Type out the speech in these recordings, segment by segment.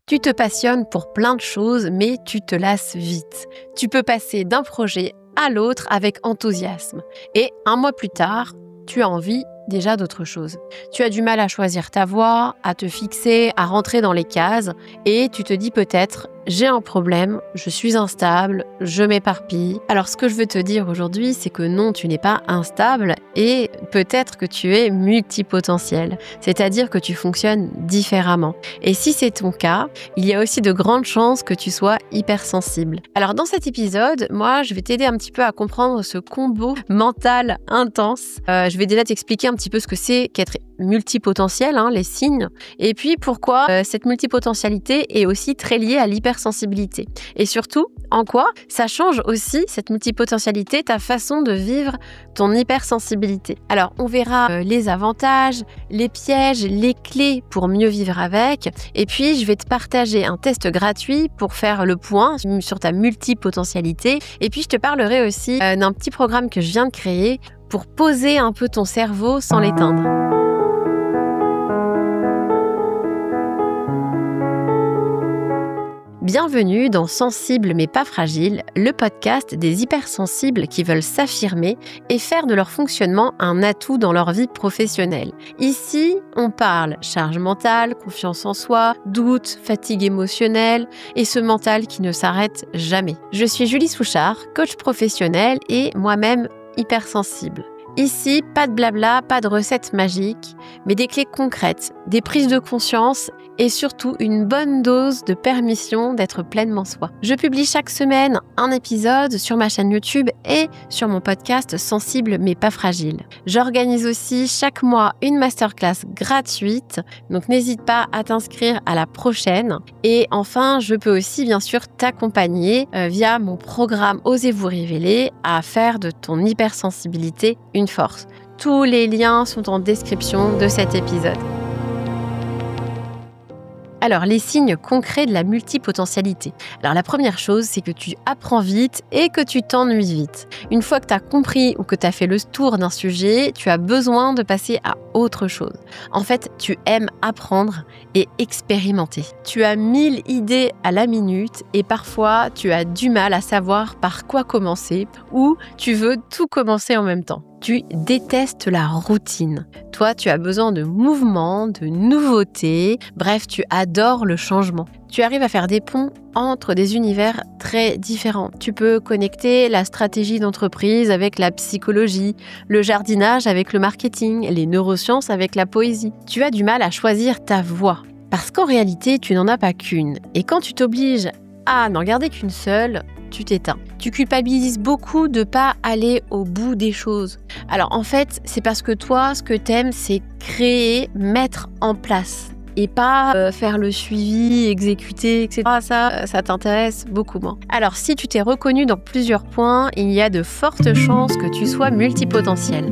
Tu te passionnes pour plein de choses, mais tu te lasses vite. Tu peux passer d'un projet à l'autre avec enthousiasme. Et un mois plus tard, tu as envie déjà d'autre chose. Tu as du mal à choisir ta voie, à te fixer, à rentrer dans les cases. Et tu te dis peut-être, j'ai un problème, je suis instable, je m'éparpille. Alors ce que je veux te dire aujourd'hui, c'est que non, tu n'es pas instable et peut-être que tu es multipotentiel. C'est-à-dire que tu fonctionnes différemment. Et si c'est ton cas, il y a aussi de grandes chances que tu sois hypersensible. Alors dans cet épisode, moi, je vais t'aider un petit peu à comprendre ce combo mental intense. Je vais déjà t'expliquer un petit peu ce que c'est qu'être multipotentiel, les signes, et puis pourquoi cette multipotentialité est aussi très liée à l'hypersensibilité. Et surtout, en quoi ça change aussi, cette multipotentialité, ta façon de vivre ton hypersensibilité. Alors, on verra les avantages, les pièges, les clés pour mieux vivre avec, et puis je vais te partager un test gratuit pour faire le point sur ta multipotentialité, et puis je te parlerai aussi d'un petit programme que je viens de créer pour poser un peu ton cerveau sans l'éteindre. Bienvenue dans Sensible mais pas fragile, le podcast des hypersensibles qui veulent s'affirmer et faire de leur fonctionnement un atout dans leur vie professionnelle. Ici, on parle charge mentale, confiance en soi, doute, fatigue émotionnelle et ce mental qui ne s'arrête jamais. Je suis Julie Souchard, coach professionnel et moi-même hypersensible. Ici, pas de blabla, pas de recettes magiques, mais des clés concrètes, des prises de conscience et surtout une bonne dose de permission d'être pleinement soi. Je publie chaque semaine un épisode sur ma chaîne YouTube et sur mon podcast Sensible mais pas fragile. J'organise aussi chaque mois une masterclass gratuite, donc n'hésite pas à t'inscrire à la prochaine. Et enfin, je peux aussi bien sûr t'accompagner via mon programme Osez vous révéler à faire de ton hypersensibilité une force. Tous les liens sont en description de cet épisode. Alors, les signes concrets de la multipotentialité. Alors, la première chose, c'est que tu apprends vite et que tu t'ennuies vite. Une fois que tu as compris ou que tu as fait le tour d'un sujet, tu as besoin de passer à autre chose. En fait, tu aimes apprendre et expérimenter. Tu as 1000 idées à la minute et parfois, tu as du mal à savoir par quoi commencer ou tu veux tout commencer en même temps. Tu détestes la routine. Toi, tu as besoin de mouvement, de nouveautés. Bref, tu adores le changement. Tu arrives à faire des ponts entre des univers très différents. Tu peux connecter la stratégie d'entreprise avec la psychologie, le jardinage avec le marketing, les neurosciences avec la poésie. Tu as du mal à choisir ta voie. Parce qu'en réalité, tu n'en as pas qu'une. Et quand tu t'obliges à n'en garder qu'une seule, tu t'éteins. Tu culpabilises beaucoup de pas aller au bout des choses. Alors en fait, c'est parce que toi, ce que t'aimes, c'est créer, mettre en place et pas faire le suivi, exécuter, etc. Ça t'intéresse beaucoup moins. Alors si tu t'es reconnu dans plusieurs points, il y a de fortes chances que tu sois multipotentiel.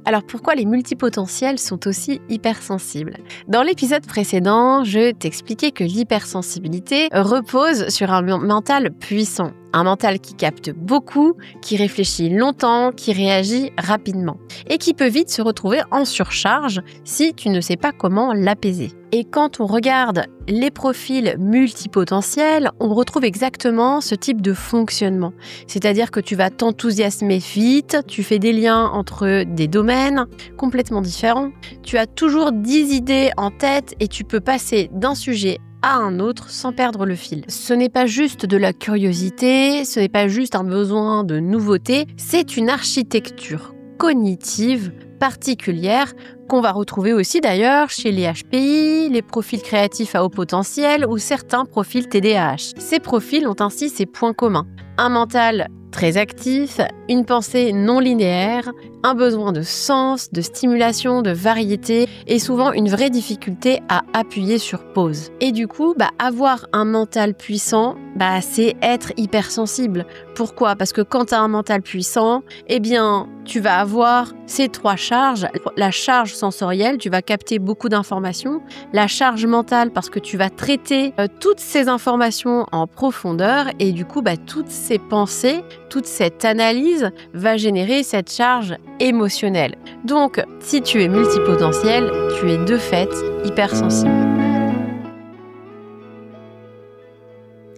Alors pourquoi les multipotentiels sont aussi hypersensibles ? Dans l'épisode précédent, je t'expliquais que l'hypersensibilité repose sur un mental puissant. Un mental qui capte beaucoup, qui réfléchit longtemps, qui réagit rapidement et qui peut vite se retrouver en surcharge si tu ne sais pas comment l'apaiser. Et quand on regarde les profils multipotentiels, on retrouve exactement ce type de fonctionnement. C'est-à-dire que tu vas t'enthousiasmer vite, tu fais des liens entre des domaines complètement différents, tu as toujours 10 idées en tête et tu peux passer d'un sujet à un autre sans perdre le fil. Ce n'est pas juste de la curiosité, ce n'est pas juste un besoin de nouveauté, c'est une architecture cognitive particulière qu'on va retrouver aussi d'ailleurs chez les HPI, les profils créatifs à haut potentiel ou certains profils TDAH. Ces profils ont ainsi ces points communs. Un mental très actif, une pensée non linéaire, un besoin de sens, de stimulation, de variété et souvent une vraie difficulté à appuyer sur pause. Et du coup, avoir un mental puissant, c'est être hypersensible. Pourquoi ? Parce que quand tu as un mental puissant, tu vas avoir ces 3 charges. La charge sensorielle, tu vas capter beaucoup d'informations. La charge mentale, parce que tu vas traiter toutes ces informations en profondeur et du coup, toutes ces pensées, toute cette analyse va générer cette charge émotionnelle. Donc, si tu es multipotentiel, tu es de fait hypersensible.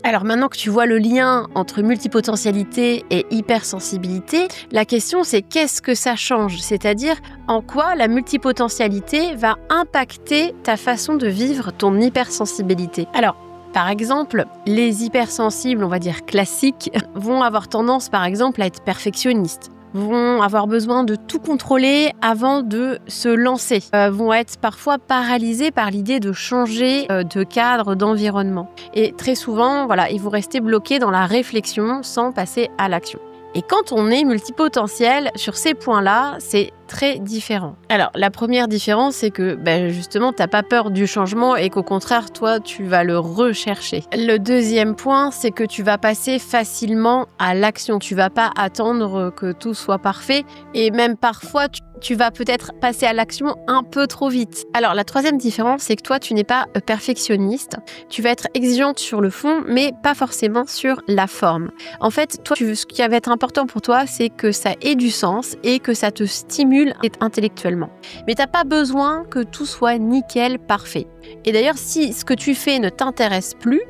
Alors maintenant que tu vois le lien entre multipotentialité et hypersensibilité, la question c'est qu'est-ce que ça change? C'est-à-dire en quoi la multipotentialité va impacter ta façon de vivre ton hypersensibilité. Alors, par exemple, les hypersensibles, on va dire classiques, vont avoir tendance par exemple à être perfectionnistes, vont avoir besoin de tout contrôler avant de se lancer, vont être parfois paralysés par l'idée de changer de cadre, d'environnement. Et très souvent, voilà, ils vont rester bloqués dans la réflexion sans passer à l'action. Et quand on est multipotentiel, sur ces points-là, c'est très différent. Alors, la première différence, c'est que justement, t'as pas peur du changement et qu'au contraire, toi, tu vas le rechercher. Le deuxième point, c'est que tu vas passer facilement à l'action. Tu vas pas attendre que tout soit parfait et même parfois, tu vas peut-être passer à l'action un peu trop vite. Alors, la troisième différence, c'est que toi, tu n'es pas perfectionniste. Tu vas être exigeante sur le fond, mais pas forcément sur la forme. En fait, toi, ce qui va être important pour toi, c'est que ça ait du sens et que ça te stimule intellectuellement. Mais t'as pas besoin que tout soit nickel, parfait. Et d'ailleurs, si ce que tu fais ne t'intéresse plus,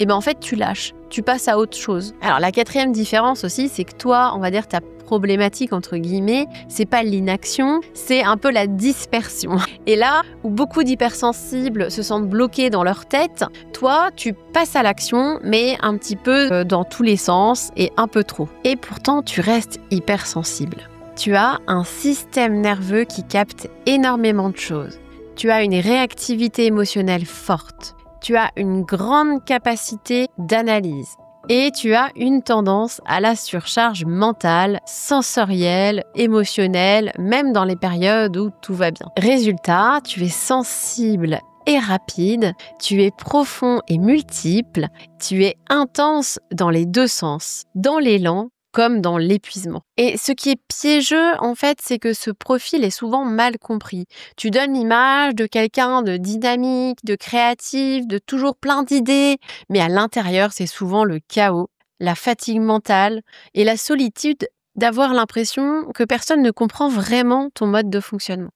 en fait, tu lâches. Tu passes à autre chose. Alors, la quatrième différence aussi, c'est que toi, on va dire, ta problématique, entre guillemets, c'est pas l'inaction, c'est un peu la dispersion. Et là, où beaucoup d'hypersensibles se sentent bloqués dans leur tête, toi, tu passes à l'action, mais un petit peu dans tous les sens et un peu trop. Et pourtant, tu restes hypersensible. Tu as un système nerveux qui capte énormément de choses. Tu as une réactivité émotionnelle forte. Tu as une grande capacité d'analyse. Et tu as une tendance à la surcharge mentale, sensorielle, émotionnelle, même dans les périodes où tout va bien. Résultat, tu es sensible et rapide, tu es profond et multiple, tu es intense dans les deux sens, dans l'élan comme dans l'épuisement. Et ce qui est piégeux, en fait, c'est que ce profil est souvent mal compris. Tu donnes l'image de quelqu'un de dynamique, de créatif, de toujours plein d'idées, mais à l'intérieur, c'est souvent le chaos, la fatigue mentale et la solitude d'avoir l'impression que personne ne comprend vraiment ton mode de fonctionnement.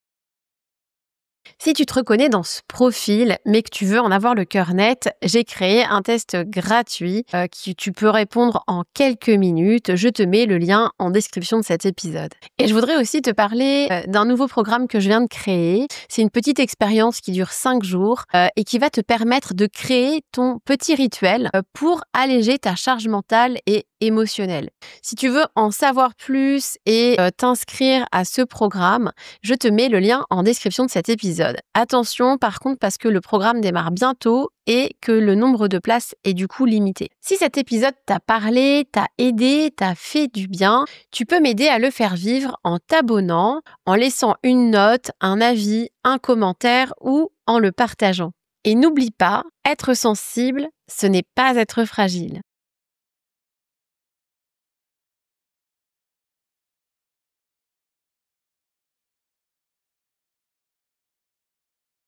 Si tu te reconnais dans ce profil, mais que tu veux en avoir le cœur net, j'ai créé un test gratuit qui tu peux répondre en quelques minutes. Je te mets le lien en description de cet épisode. Et je voudrais aussi te parler d'un nouveau programme que je viens de créer. C'est une petite expérience qui dure 5 jours et qui va te permettre de créer ton petit rituel pour alléger ta charge mentale et émotionnelle. Si tu veux en savoir plus et t'inscrire à ce programme, je te mets le lien en description de cet épisode. Attention par contre parce que le programme démarre bientôt et que le nombre de places est du coup limité. Si cet épisode t'a parlé, t'a aidé, t'a fait du bien, tu peux m'aider à le faire vivre en t'abonnant, en laissant une note, un avis, un commentaire ou en le partageant. Et n'oublie pas, être sensible, ce n'est pas être fragile.